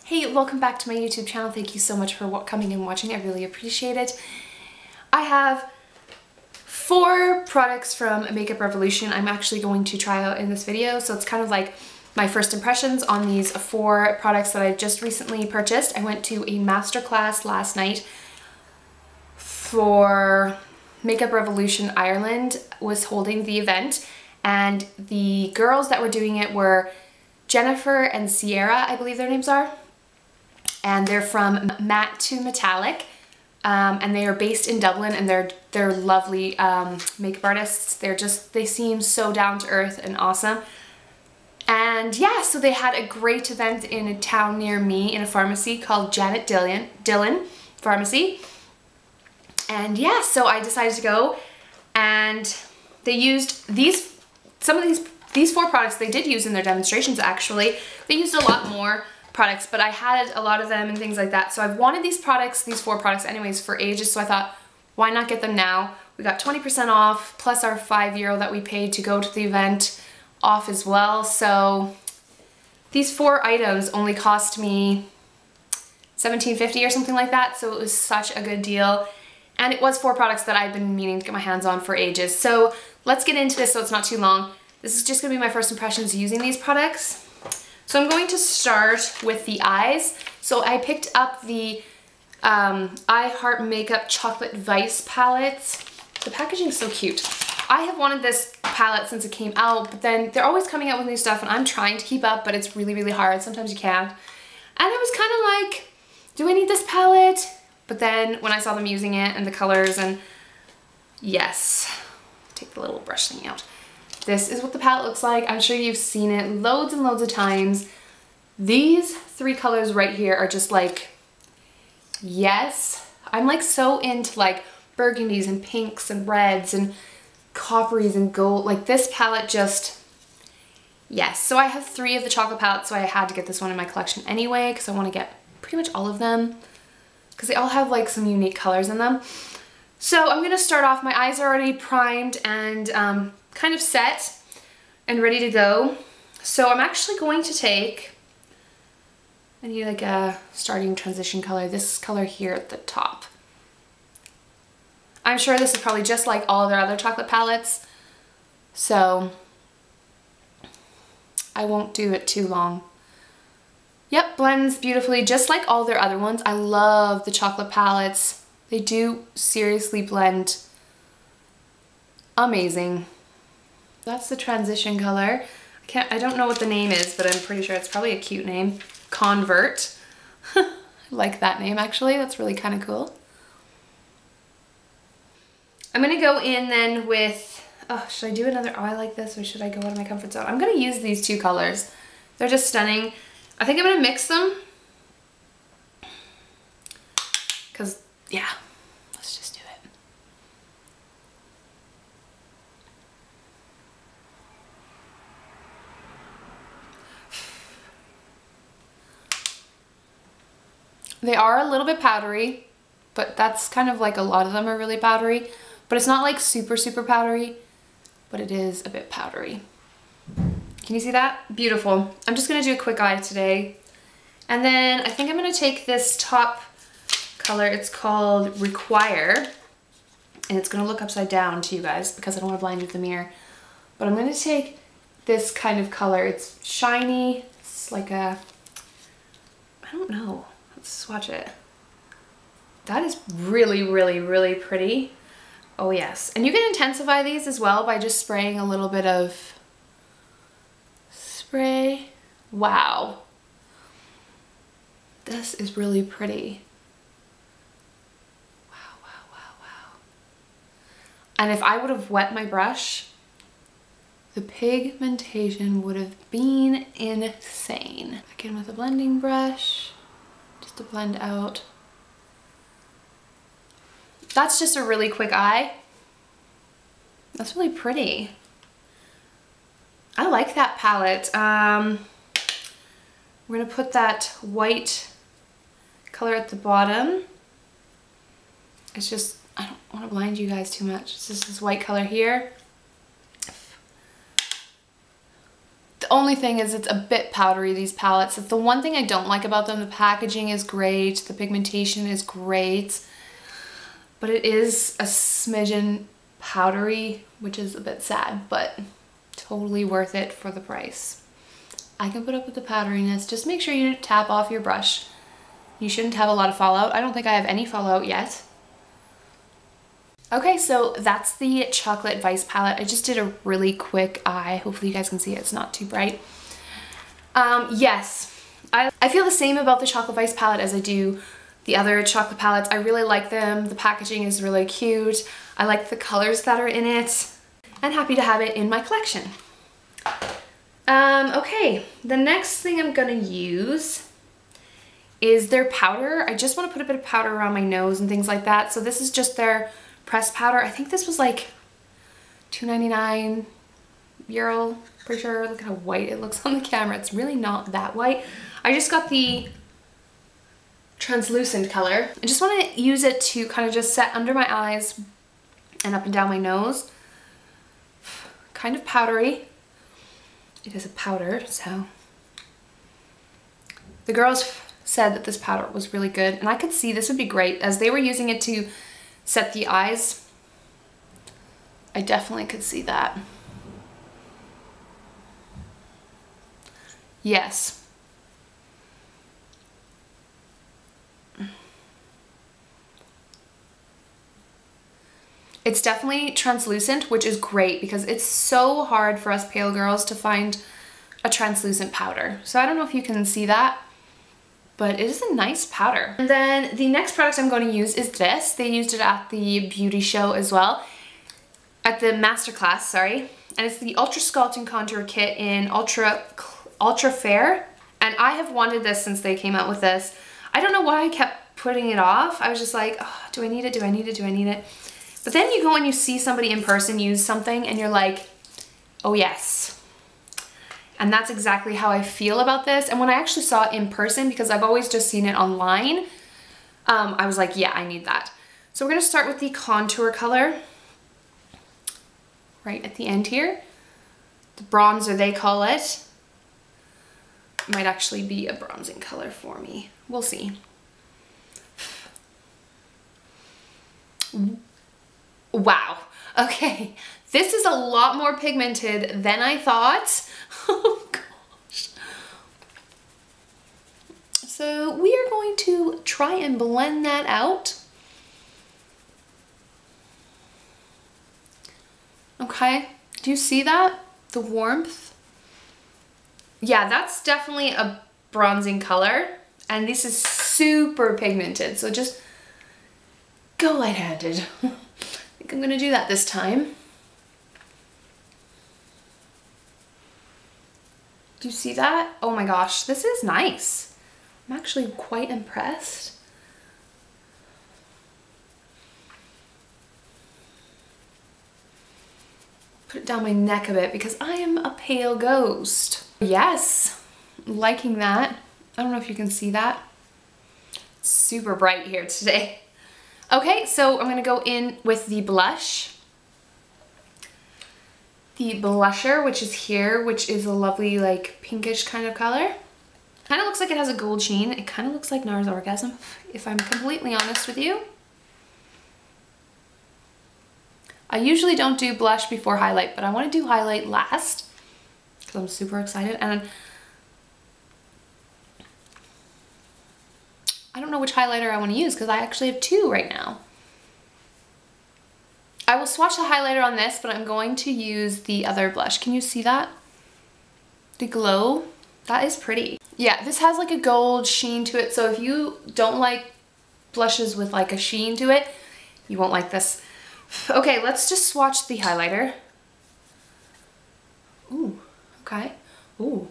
Hey, welcome back to my YouTube channel. Thank you so much for coming and watching. I really appreciate it. I have 4 products from Makeup Revolution I'm actually going to try out in this video. So it's kind of like my first impressions on these 4 products that I just recently purchased. I went to a masterclass last night for Makeup Revolution Ireland was holding the event, and the girls that were doing it were Jennifer and Sierra, I believe their names are. And they're from Matte to Metallic, and they are based in Dublin, and they're lovely makeup artists. They seem so down to earth and awesome. And yeah, so they had a great event in a town near me in a pharmacy called Janet Dillon Pharmacy. And yeah, so I decided to go, and they used some of these 4 products they did use in their demonstrations actually. They used a lot more products, but I had a lot of them and things like that. So I've wanted these 4 products anyways for ages, so I thought, why not get them now? We got 20% off, plus our €5 that we paid to go to the event off as well. So these 4 items only cost me $17.50 or something like that, so it was such a good deal. And it was 4 products that I've been meaning to get my hands on for ages. So let's get into this so it's not too long. This is just gonna be my first impressions using these products. So I'm going to start with the eyes. So I picked up the I Heart Makeup Chocolate Vice palettes. The packaging is so cute. I have wanted this palette since it came out, but then they're always coming out with new stuff and I'm trying to keep up, but it's really, really hard. Sometimes you can't. And I was kind of like, do I need this palette? But then when I saw them using it and the colors, and yes, take the little brush thing out. This is what the palette looks like. I'm sure you've seen it loads and loads of times. These 3 colors right here are just like, yes. I'm like so into like burgundies and pinks and reds and copperies and gold. Like this palette just, yes. So I have 3 of the chocolate palettes, so I had to get this one in my collection anyway because I want to get pretty much all of them because they all have like some unique colors in them. So I'm going to start off. My eyes are already primed and kind of set and ready to go. So I'm actually going to take, I need like a starting transition color, this color here at the top. I'm sure this is probably just like all of their other chocolate palettes, so I won't do it too long. Yep, blends beautifully just like all their other ones. I love the chocolate palettes. They do seriously blend amazing. That's the transition color. I don't know what the name is, but I'm pretty sure it's probably a cute name. Convert. I like that name actually. That's really kind of cool. I'm gonna go in then with, oh, should I do another eye like this or should I go out of my comfort zone? I'm gonna use these 2 colors. They're just stunning. I think I'm gonna mix them. Cause yeah, let's just do it. They are a little bit powdery, but that's kind of like a lot of them are really powdery, but it's not like super, super powdery, but it is a bit powdery. Can you see that? Beautiful. I'm just gonna do a quick eye today. And then I think I'm gonna take this top color. It's called Require, and it's gonna look upside down to you guys because I don't wanna blind you with the mirror. But I'm gonna take this kind of color. It's shiny. It's like a, I don't know. Let's swatch it. That is really, really, really pretty. Oh yes. And you can intensify these as well by just spraying a little bit of spray. Wow. This is really pretty. Wow, wow, wow, wow. And if I would have wet my brush, the pigmentation would have been insane. Back in with a blending brush, just to blend out. That's just a really quick eye. That's really pretty. I like that palette. We're gonna put that white color at the bottom. It's just, I don't want to blind you guys too much. It's just this white color here. The only thing is it's a bit powdery, these palettes. It's the one thing I don't like about them. The packaging is great, the pigmentation is great, but it is a smidgen powdery, which is a bit sad, but totally worth it for the price. I can put up with the powderiness. Just make sure you tap off your brush. You shouldn't have a lot of fallout. I don't think I have any fallout yet. Okay, so that's the Chocolate Vice palette. I just did a really quick eye. Hopefully you guys can see it. It's not too bright. Yes, I feel the same about the Chocolate Vice palette as I do the other chocolate palettes. I really like them. The packaging is really cute. I like the colors that are in it. And happy to have it in my collection. Okay, the next thing I'm gonna use is their powder. I just want to put a bit of powder around my nose and things like that. So this is just their pressed powder. I think this was like €2.99, pretty sure. Look at how white it looks on the camera. It's really not that white. I just got the translucent color. I just want to use it to kind of just set under my eyes and up and down my nose. Kind of powdery. It is a powder, so. The girls said that this powder was really good, and I could see this would be great as they were using it to set the eyes. I definitely could see that. Yes. It's definitely translucent, which is great because it's so hard for us pale girls to find a translucent powder. So I don't know if you can see that, but it is a nice powder. And then the next product I'm going to use is this. They used it at the beauty show as well, at the masterclass, sorry. And it's the Ultra Sculpting Contour Kit in Ultra Fair. And I have wanted this since they came out with this. I don't know why I kept putting it off. I was just like, oh, do I need it? Do I need it? Do I need it? But then you go and you see somebody in person use something and you're like, oh yes. And that's exactly how I feel about this. And when I actually saw it in person, because I've always just seen it online, I was like, yeah, I need that. So we're gonna start with the contour color right at the end here. The bronzer, they call it. Might actually be a bronzing color for me. We'll see. Wow, okay. This is a lot more pigmented than I thought. Oh gosh. So we are going to try and blend that out. Okay, do you see that? The warmth? Yeah, that's definitely a bronzing color. And this is super pigmented, so just go light-handed. I think I'm gonna do that this time. Do you see that? Oh my gosh, this is nice. I'm actually quite impressed. Put it down my neck a bit because I am a pale ghost. Yes, liking that. I don't know if you can see that. It's super bright here today. Okay, so I'm gonna go in with the blush. The blusher, which is here, which is a lovely like pinkish kind of color. Kind of looks like it has a gold sheen. It kind of looks like NARS Orgasm, if I'm completely honest with you. I usually don't do blush before highlight, but I want to do highlight last because I'm super excited. And I don't know which highlighter I want to use because I actually have two right now. I will swatch the highlighter on this, but I'm going to use the other blush. Can you see that? The glow? That is pretty. Yeah, this has like a gold sheen to it, so if you don't like blushes with like a sheen to it, you won't like this. Okay, let's just swatch the highlighter. Ooh, okay. Ooh.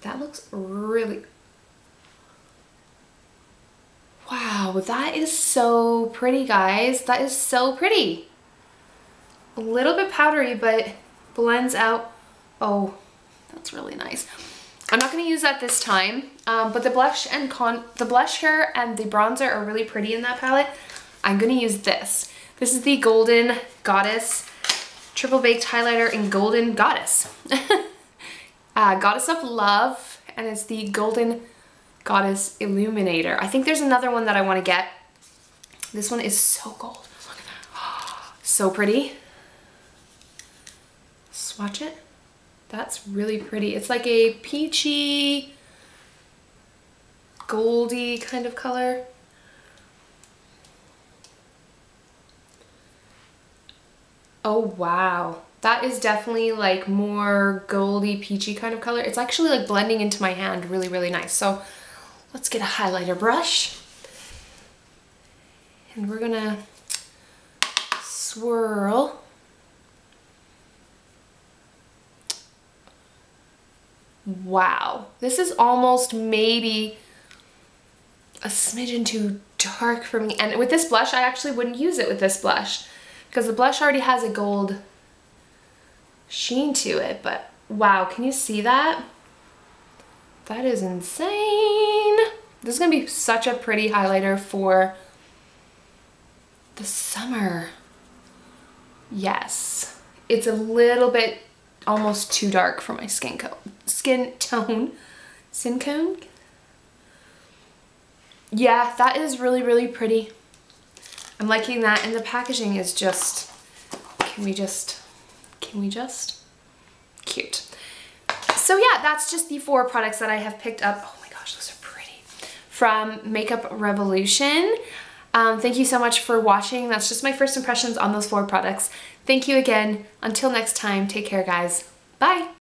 That looks really... Wow, that is so pretty, guys. That is so pretty. A little bit powdery, but blends out. Oh, that's really nice. I'm not going to use that this time, but the blush and the blusher and the bronzer are really pretty in that palette. I'm going to use this. This is the Golden Goddess Triple Baked Highlighter in Golden Goddess. Goddess of Love, and it's the Golden Goddess Illuminator. I think there's another one that I want to get. This one is so gold. Look at that. So pretty. Swatch it. That's really pretty. It's like a peachy, goldy kind of color. Oh wow, that is definitely like more goldy, peachy kind of color. It's actually like blending into my hand really, really nice. So let's get a highlighter brush. And we're gonna swirl. Wow, this is almost maybe a smidgen too dark for me. And with this blush, I actually wouldn't use it with this blush because the blush already has a gold sheen to it. But wow, can you see that? That is insane. This is gonna be such a pretty highlighter for the summer. Yes, it's a little bit almost too dark for my skin tone. Yeah, that is really, really pretty. I'm liking that, and the packaging is just, can we just, cute. So yeah, that's just the 4 products that I have picked up. Oh my gosh, those are pretty. From Makeup Revolution. Thank you so much for watching. That's just my first impressions on those 4 products. Thank you again. Until next time, take care guys. Bye.